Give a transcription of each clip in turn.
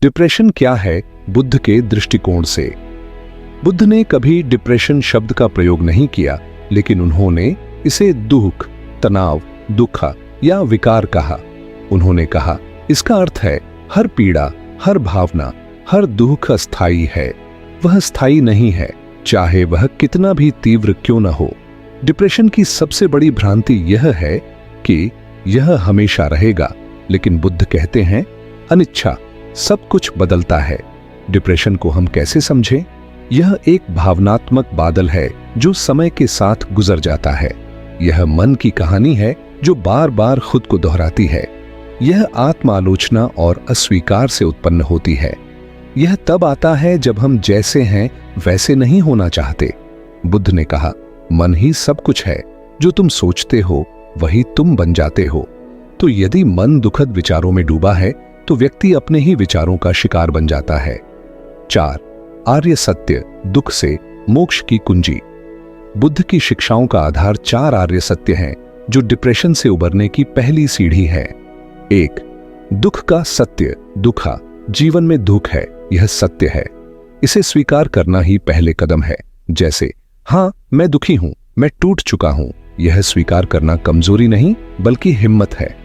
Depression क्या है बुद्ध के दृष्टिकोण से? बुद्ध ने कभी डिप्रेशन शब्द का प्रयोग नहीं किया, लेकिन उन्होंने इसे दुख, तनाव, दुख या विकार कहा। उन्होंने कहा, इसका अर्थ है हर पीड़ा, हर भावना, हर दुख अस्थायी है। वह स्थायी नहीं है, चाहे वह कितना भी तीव्र क्यों न हो। डिप्रेशन की सबसे बड़ी भ्रांति यह है कि यह हमेशा रहेगा, लेकिन बुद्ध कहते हैं अनिच्छा, सब कुछ बदलता है। डिप्रेशन को हम कैसे समझें? यह एक भावनात्मक बादल है जो समय के साथ गुजर जाता है। यह मन की कहानी है जो बार बार खुद को दोहराती है। यह आत्मालोचना और अस्वीकार से उत्पन्न होती है। यह तब आता है जब हम जैसे हैं वैसे नहीं होना चाहते। बुद्ध ने कहा, मन ही सब कुछ है, जो तुम सोचते हो वही तुम बन जाते हो। तो यदि मन दुखद विचारों में डूबा है तो व्यक्ति अपने ही विचारों का शिकार बन जाता है। 4. आर्य सत्य, दुख से मोक्ष की कुंजी। बुद्ध की शिक्षाओं का आधार 4 आर्य सत्य हैं, जो डिप्रेशन से उबरने की पहली सीढ़ी है। 1. दुख का सत्य, दुखा, जीवन में दुख है, यह सत्य है। इसे स्वीकार करना ही पहले कदम है। जैसे, हाँ मैं दुखी हूं, मैं टूट चुका हूं। यह स्वीकार करना कमजोरी नहीं बल्कि हिम्मत है।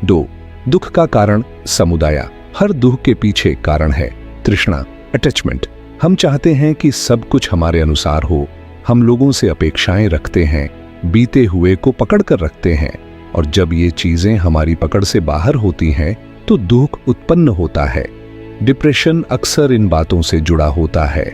2. दुख का कारण, समुदाय, हर दुख के पीछे कारण है। तृष्णा, अटैचमेंट, हम चाहते हैं कि सब कुछ हमारे अनुसार हो। हम लोगों से अपेक्षाएं रखते हैं, बीते हुए को पकड़ कर रखते हैं, और जब ये चीजें हमारी पकड़ से बाहर होती हैं तो दुख उत्पन्न होता है। डिप्रेशन अक्सर इन बातों से जुड़ा होता है।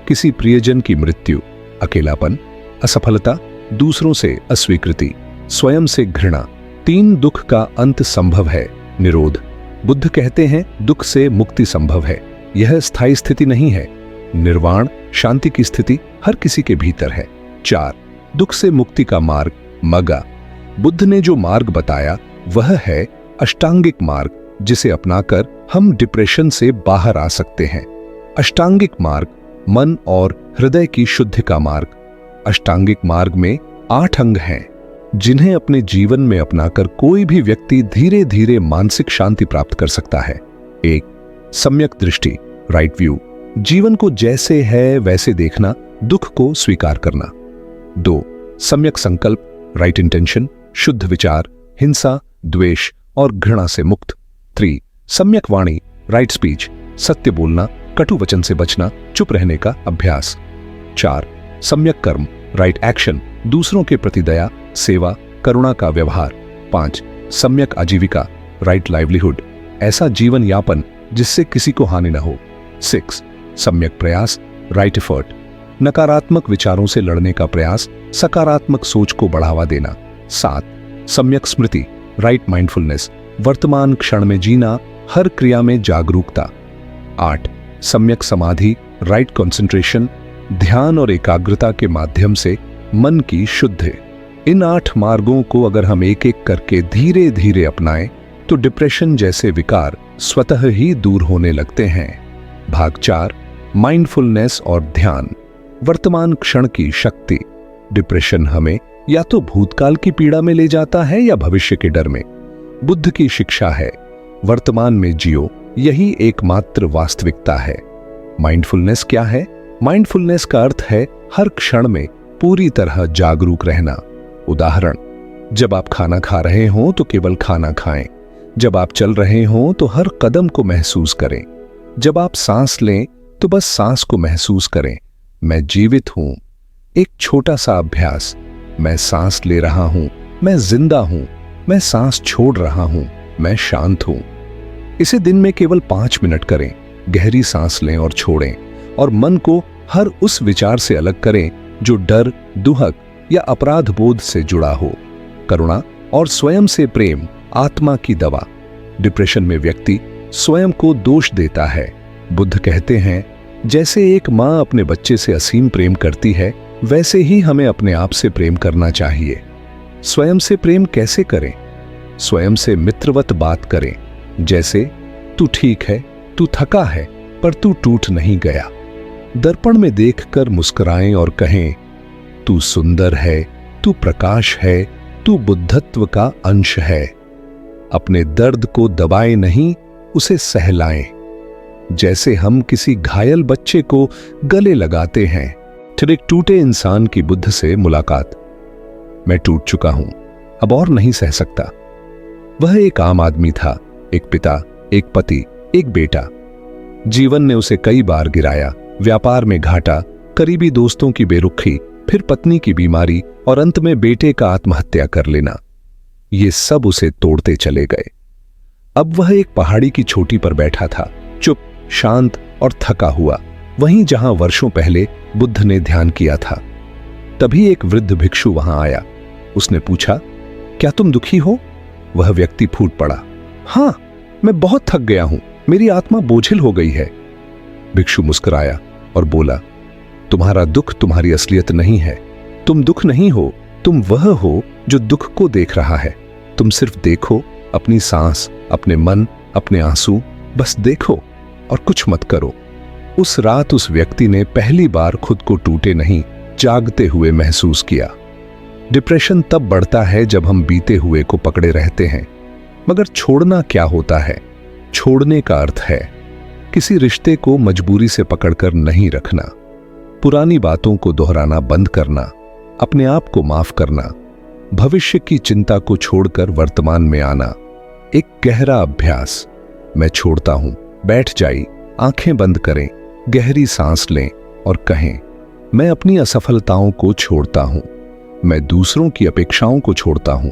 किसी प्रियजन की मृत्यु, अकेलापन, असफलता, दूसरों से अस्वीकृति, स्वयं से घृणा। 3 दुख का अंत संभव है, निरोध। बुद्ध कहते हैं दुख से मुक्ति संभव है। यह स्थायी स्थिति नहीं है। निर्वाण, शांति की स्थिति हर किसी के भीतर है। 4. दुख से मुक्ति का मार्ग, मगा। बुद्ध ने जो मार्ग बताया वह है अष्टांगिक मार्ग, जिसे अपनाकर हम डिप्रेशन से बाहर आ सकते हैं। अष्टांगिक मार्ग, मन और हृदय की शुद्धि का मार्ग। अष्टांगिक मार्ग में 8 अंग हैं, जिन्हें अपने जीवन में अपनाकर कोई भी व्यक्ति धीरे धीरे मानसिक शांति प्राप्त कर सकता है। 1. सम्यक दृष्टि, राइट व्यू, जीवन को जैसे है वैसे देखना, दुख को स्वीकार करना। 2. सम्यक संकल्प, राइट इंटेंशन, शुद्ध विचार, हिंसा, द्वेष और घृणा से मुक्त। 3. सम्यक वाणी, राइट स्पीच, सत्य बोलना, कटु वचन से बचना, चुप रहने का अभ्यास। 4. सम्यक कर्म, राइट एक्शन, दूसरों के प्रति दया, सेवा, करुणा का व्यवहार। 5. सम्यक आजीविका, राइट लाइवलीहुड, ऐसा जीवन यापन जिससे किसी को हानि न हो। 6. सम्यक प्रयास, राइट एफर्ट, नकारात्मक विचारों से लड़ने का प्रयास, सकारात्मक सोच को बढ़ावा देना। 7. सम्यक स्मृति, राइट माइंडफुलनेस, वर्तमान क्षण में जीना, हर क्रिया में जागरूकता। 8. सम्यक समाधि, राइट कंसंट्रेशन, ध्यान और एकाग्रता के माध्यम से मन की शुद्धि। इन 8 मार्गों को अगर हम एक एक करके धीरे धीरे अपनाएं तो डिप्रेशन जैसे विकार स्वतः ही दूर होने लगते हैं। भाग 4, माइंडफुलनेस और ध्यान, वर्तमान क्षण की शक्ति। डिप्रेशन हमें या तो भूतकाल की पीड़ा में ले जाता है या भविष्य के डर में। बुद्ध की शिक्षा है, वर्तमान में जियो, यही एकमात्र वास्तविकता है। माइंडफुलनेस क्या है? माइंडफुलनेस का अर्थ है हर क्षण में पूरी तरह जागरूक रहना। उदाहरण, जब आप खाना खा रहे हो तो केवल खाना खाएं। जब आप चल रहे हो तो हर कदम को महसूस करें। जब आप सांस लें तो बस सांस को महसूस करें। मैं जीवित हूं। एक छोटा सा अभ्यास, मैं सांस ले रहा हूं, मैं जिंदा हूं, मैं सांस छोड़ रहा हूं, मैं शांत हूं। इसे दिन में केवल 5 मिनट करें। गहरी सांस लें और छोड़ें, और मन को हर उस विचार से अलग करें जो डर, दुहक या अपराध बोध से जुड़ा हो। करुणा और स्वयं से प्रेम, आत्मा की दवा। डिप्रेशन में व्यक्ति स्वयं को दोष देता है। बुद्ध कहते हैं, जैसे एक मां अपने बच्चे से असीम प्रेम करती है, वैसे ही हमें अपने आप से प्रेम करना चाहिए। स्वयं से प्रेम कैसे करें? स्वयं से मित्रवत बात करें, जैसे तू ठीक है, तू थका है, पर तू टूट नहीं गया। दर्पण में देखकर मुस्कुराएं और कहें, तू सुंदर है, तू प्रकाश है, तू बुद्धत्व का अंश है। अपने दर्द को दबाएं नहीं, उसे सहलाएं। जैसे हम किसी घायल बच्चे को गले लगाते हैं। फिर एक टूटे इंसान की बुद्ध से मुलाकात। मैं टूट चुका हूं, अब और नहीं सह सकता। वह एक आम आदमी था, एक पिता, एक पति, एक बेटा। जीवन ने उसे कई बार गिराया, व्यापार में घाटा, करीबी दोस्तों की बेरुखी, फिर पत्नी की बीमारी और अंत में बेटे का आत्महत्या कर लेना। ये सब उसे तोड़ते चले गए। अब वह एक पहाड़ी की चोटी पर बैठा था, चुप, शांत और थका हुआ, वहीं जहां वर्षों पहले बुद्ध ने ध्यान किया था। तभी एक वृद्ध भिक्षु वहां आया। उसने पूछा, क्या तुम दुखी हो? वह व्यक्ति फूट पड़ा, हां, मैं बहुत थक गया हूं, मेरी आत्मा बोझिल हो गई है। भिक्षु मुस्कुराया और बोला, तुम्हारा दुख तुम्हारी असलियत नहीं है। तुम दुख नहीं हो, तुम वह हो जो दुख को देख रहा है। तुम सिर्फ देखो, अपनी सांस, अपने मन, अपने आंसू, बस देखो और कुछ मत करो। उस रात उस व्यक्ति ने पहली बार खुद को टूटे नहीं, जागते हुए महसूस किया। डिप्रेशन तब बढ़ता है जब हम बीते हुए को पकड़े रहते हैं। मगर छोड़ना क्या होता है? छोड़ने का अर्थ है किसी रिश्ते को मजबूरी से पकड़कर नहीं रखना, पुरानी बातों को दोहराना बंद करना, अपने आप को माफ करना, भविष्य की चिंता को छोड़कर वर्तमान में आना। एक गहरा अभ्यास। मैं छोड़ता हूं। बैठ जाइए, आंखें बंद करें, गहरी सांस लें और कहें, मैं अपनी असफलताओं को छोड़ता हूं, मैं दूसरों की अपेक्षाओं को छोड़ता हूं,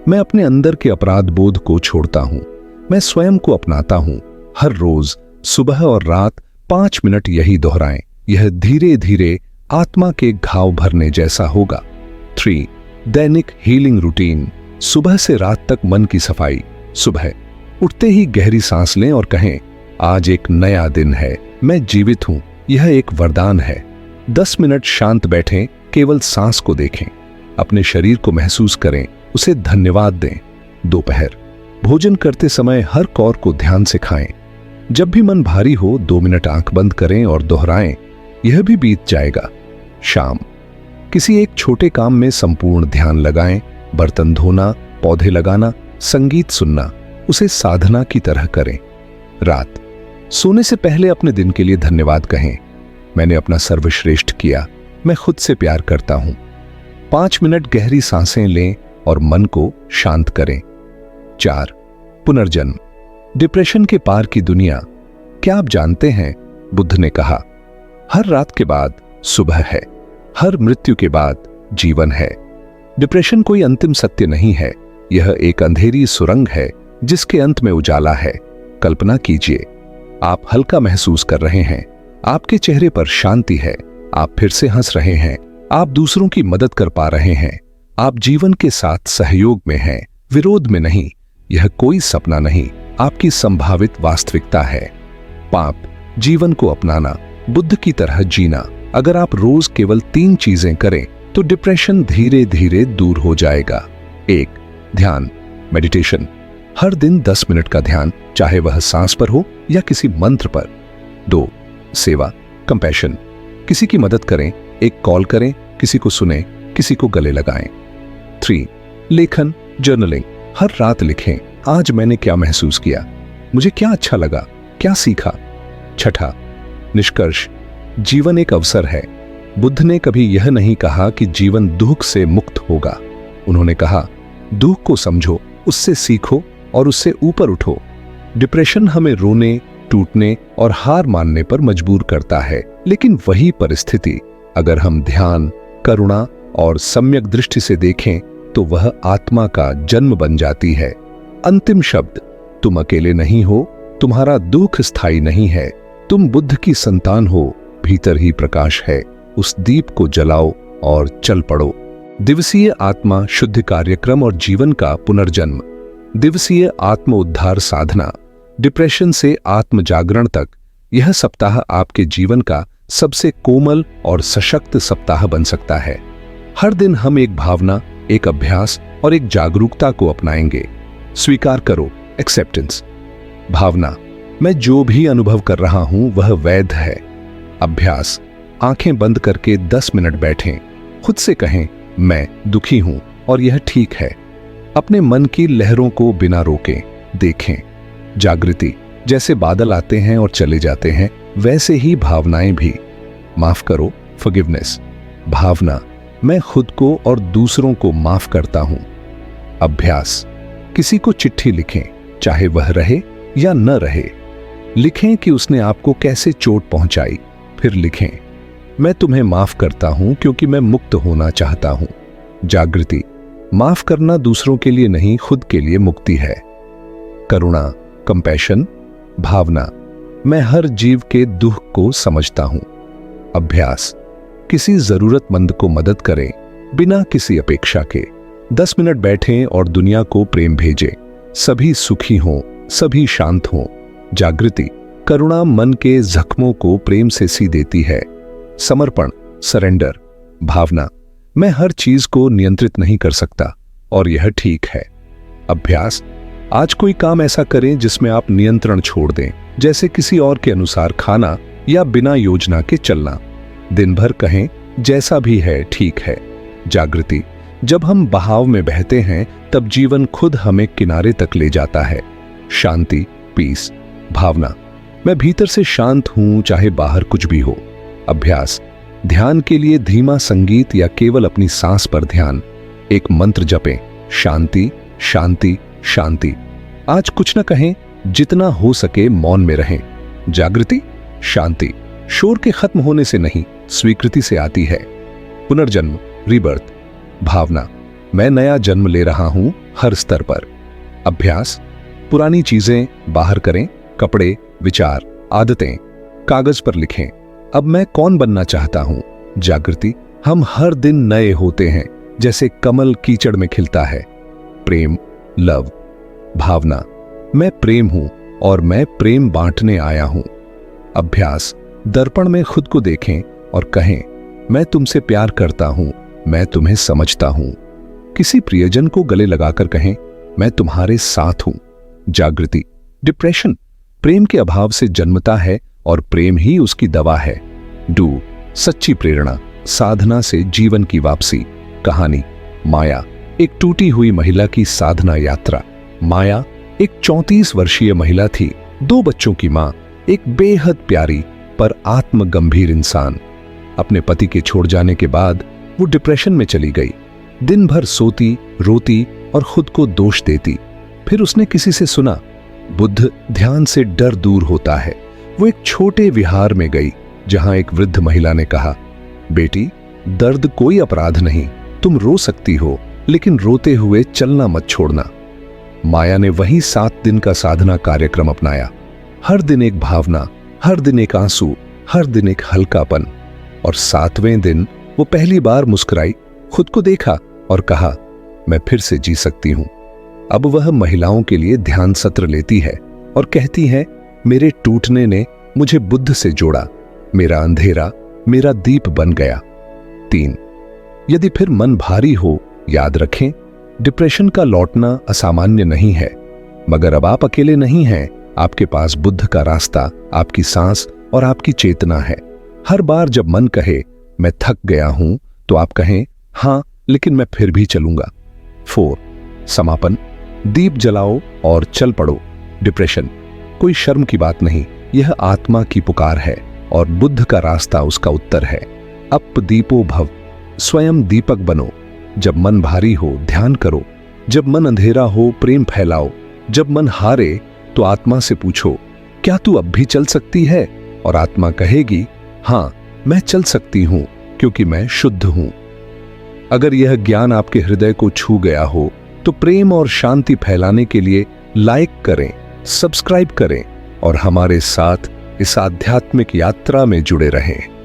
मैं अपने अंदर के अपराध बोध को छोड़ता हूं, मैं स्वयं को अपनाता हूं। हर रोज सुबह और रात 5 मिनट यही दोहराएं। यह धीरे धीरे आत्मा के घाव भरने जैसा होगा। 3. दैनिक हीलिंग रूटीन। सुबह से रात तक मन की सफाई। सुबह उठते ही गहरी सांस लें और कहें, आज एक नया दिन है, मैं जीवित हूं, यह एक वरदान है। 10 मिनट शांत बैठें, केवल सांस को देखें, अपने शरीर को महसूस करें, उसे धन्यवाद दें। दोपहर भोजन करते समय हर कौर को ध्यान से खाएं। जब भी मन भारी हो 2 मिनट आंख बंद करें और दोहराएं, यह भी बीत जाएगा। शाम किसी एक छोटे काम में संपूर्ण ध्यान लगाएं, बर्तन धोना, पौधे लगाना, संगीत सुनना, उसे साधना की तरह करें। रात सोने से पहले अपने दिन के लिए धन्यवाद कहें, मैंने अपना सर्वश्रेष्ठ किया, मैं खुद से प्यार करता हूं। 5 मिनट गहरी सांसें लें और मन को शांत करें। 4. पुनर्जन्म। डिप्रेशन के पार की दुनिया। क्या आप जानते हैं, बुद्ध ने कहा, हर रात के बाद सुबह है, हर मृत्यु के बाद जीवन है। डिप्रेशन कोई अंतिम सत्य नहीं है, यह एक अंधेरी सुरंग है जिसके अंत में उजाला है। कल्पना कीजिए, आप हल्का महसूस कर रहे हैं, आपके चेहरे पर शांति है, आप फिर से हंस रहे हैं, आप दूसरों की मदद कर पा रहे हैं, आप जीवन के साथ सहयोग में हैं, विरोध में नहीं। यह कोई सपना नहीं, आपकी संभावित वास्तविकता है। 5. जीवन को अपनाना, बुद्ध की तरह जीना। अगर आप रोज केवल 3 चीजें करें तो डिप्रेशन धीरे धीरे दूर हो जाएगा। 1. ध्यान, मेडिटेशन। हर दिन 10 मिनट का ध्यान, चाहे वह सांस पर हो या किसी मंत्र पर। 2. सेवा, कंपैशन। किसी की मदद करें, एक कॉल करें, किसी को सुने, किसी को गले लगाएं। 3. लेखन, जर्नलिंग। हर रात लिखें, आज मैंने क्या महसूस किया, मुझे क्या अच्छा लगा, क्या सीखा। 6. निष्कर्ष, जीवन एक अवसर है। बुद्ध ने कभी यह नहीं कहा कि जीवन दुख से मुक्त होगा। उन्होंने कहा, दुख को समझो, उससे सीखो और उससे ऊपर उठो। डिप्रेशन हमें रोने, टूटने और हार मानने पर मजबूर करता है, लेकिन वही परिस्थिति अगर हम ध्यान, करुणा और सम्यक दृष्टि से देखें तो वह आत्मा का जन्म बन जाती है। अंतिम शब्द, तुम अकेले नहीं हो, तुम्हारा दुख स्थायी नहीं है, तुम बुद्ध की संतान हो, भीतर ही प्रकाश है, उस दीप को जलाओ और चल पड़ो। दिवसीय आत्मा शुद्ध कार्यक्रम और जीवन का पुनर्जन्म। दिवसीय आत्म उद्धार साधना, डिप्रेशन से आत्म जागरण तक। यह सप्ताह आपके जीवन का सबसे कोमल और सशक्त सप्ताह बन सकता है। हर दिन हम एक भावना, एक अभ्यास और एक जागरूकता को अपनाएंगे। स्वीकार करो, एक्सेप्टेंस। भावना, मैं जो भी अनुभव कर रहा हूं वह वैध है। अभ्यास, आंखें बंद करके 10 मिनट बैठें, खुद से कहें, मैं दुखी हूं और यह ठीक है। अपने मन की लहरों को बिना रोके देखें। जागृति, जैसे बादल आते हैं और चले जाते हैं, वैसे ही भावनाएं भी। माफ करो, फॉरगिवनेस। भावना, मैं खुद को और दूसरों को माफ करता हूं। अभ्यास, किसी को चिट्ठी लिखें, चाहे वह रहे या न रहे। लिखें कि उसने आपको कैसे चोट पहुंचाई, फिर लिखें, मैं तुम्हें माफ करता हूं क्योंकि मैं मुक्त होना चाहता हूं। जागृति, माफ करना दूसरों के लिए नहीं, खुद के लिए मुक्ति है। करुणा, कंपैशन। भावना, मैं हर जीव के दुख को समझता हूं। अभ्यास, किसी जरूरतमंद को मदद करें बिना किसी अपेक्षा के। 10 मिनट बैठें और दुनिया को प्रेम भेजें। सभी सुखी हों, सभी शांत हों। जागृति, करुणा मन के जख्मों को प्रेम से सी देती है। समर्पण, सरेंडर। भावना, मैं हर चीज को नियंत्रित नहीं कर सकता और यह ठीक है। अभ्यास, आज कोई काम ऐसा करें जिसमें आप नियंत्रण छोड़ दें, जैसे किसी और के अनुसार खाना या बिना योजना के चलना। दिन भर कहें, जैसा भी है ठीक है। जागृति, जब हम बहाव में बहते हैं तब जीवन खुद हमें किनारे तक ले जाता है। शांति, पीस। भावना, मैं भीतर से शांत हूं, चाहे बाहर कुछ भी हो। अभ्यास, ध्यान के लिए धीमा संगीत या केवल अपनी सांस पर ध्यान। एक मंत्र जपें, शांति शांति शांति। आज कुछ न कहें, जितना हो सके मौन में रहें। जागृति, शांति शोर के खत्म होने से नहीं, स्वीकृति से आती है। पुनर्जन्म, रीबर्थ। भावना, मैं नया जन्म ले रहा हूं हर स्तर पर। अभ्यास, पुरानी चीजें बाहर करें, कपड़े, विचार, आदतें कागज पर लिखें। अब मैं कौन बनना चाहता हूं। जागृति, हम हर दिन नए होते हैं, जैसे कमल कीचड़ में खिलता है। प्रेम, लव। भावना, मैं प्रेम हूं और मैं प्रेम बांटने आया हूं। अभ्यास, दर्पण में खुद को देखें और कहें, मैं तुमसे प्यार करता हूं, मैं तुम्हें समझता हूं। किसी प्रियजन को गले लगाकर कहें, मैं तुम्हारे साथ हूं। जागृति, डिप्रेशन प्रेम के अभाव से जन्मता है और प्रेम ही उसकी दवा है। डू, सच्ची प्रेरणा, साधना से जीवन की वापसी। कहानी, माया, एक टूटी हुई महिला की साधना यात्रा। माया एक 34 वर्षीय महिला थी, 2 बच्चों की मां, एक बेहद प्यारी पर आत्मगंभीर इंसान। अपने पति के छोड़ जाने के बाद वो डिप्रेशन में चली गई। दिन भर सोती, रोती और खुद को दोष देती। फिर उसने किसी से सुना, बुद्ध ध्यान से डर दूर होता है। वो एक छोटे विहार में गई, जहां एक वृद्ध महिला ने कहा, बेटी, दर्द कोई अपराध नहीं, तुम रो सकती हो, लेकिन रोते हुए चलना मत छोड़ना। माया ने वही 7 दिन का साधना कार्यक्रम अपनाया। हर दिन एक भावना, हर दिन एक आंसू, हर दिन एक हल्कापन। और 7वें दिन वो पहली बार मुस्कुराई, खुद को देखा और कहा, मैं फिर से जी सकती हूं। अब वह महिलाओं के लिए ध्यान सत्र लेती है और कहती है, मेरे टूटने ने मुझे बुद्ध से जोड़ा, मेरा अंधेरा मेरा दीप बन गया। 3, यदि फिर मन भारी हो, याद रखें, डिप्रेशन का लौटना असामान्य नहीं है, मगर अब आप अकेले नहीं हैं। आपके पास बुद्ध का रास्ता, आपकी सांस और आपकी चेतना है। हर बार जब मन कहे, मैं थक गया हूं, तो आप कहें, हां, लेकिन मैं फिर भी चलूंगा। 4, समापन, दीप जलाओ और चल पड़ो। डिप्रेशन कोई शर्म की बात नहीं, यह आत्मा की पुकार है और बुद्ध का रास्ता उसका उत्तर है। अप दीपो भव, स्वयं दीपक बनो। जब मन भारी हो, ध्यान करो। जब मन अंधेरा हो, प्रेम फैलाओ। जब मन हारे, तो आत्मा से पूछो, क्या तू अब भी चल सकती है? और आत्मा कहेगी, हां, मैं चल सकती हूं, क्योंकि मैं शुद्ध हूं। अगर यह ज्ञान आपके हृदय को छू गया हो, तो प्रेम और शांति फैलाने के लिए लाइक करें, सब्सक्राइब करें और हमारे साथ इस आध्यात्मिक यात्रा में जुड़े रहें।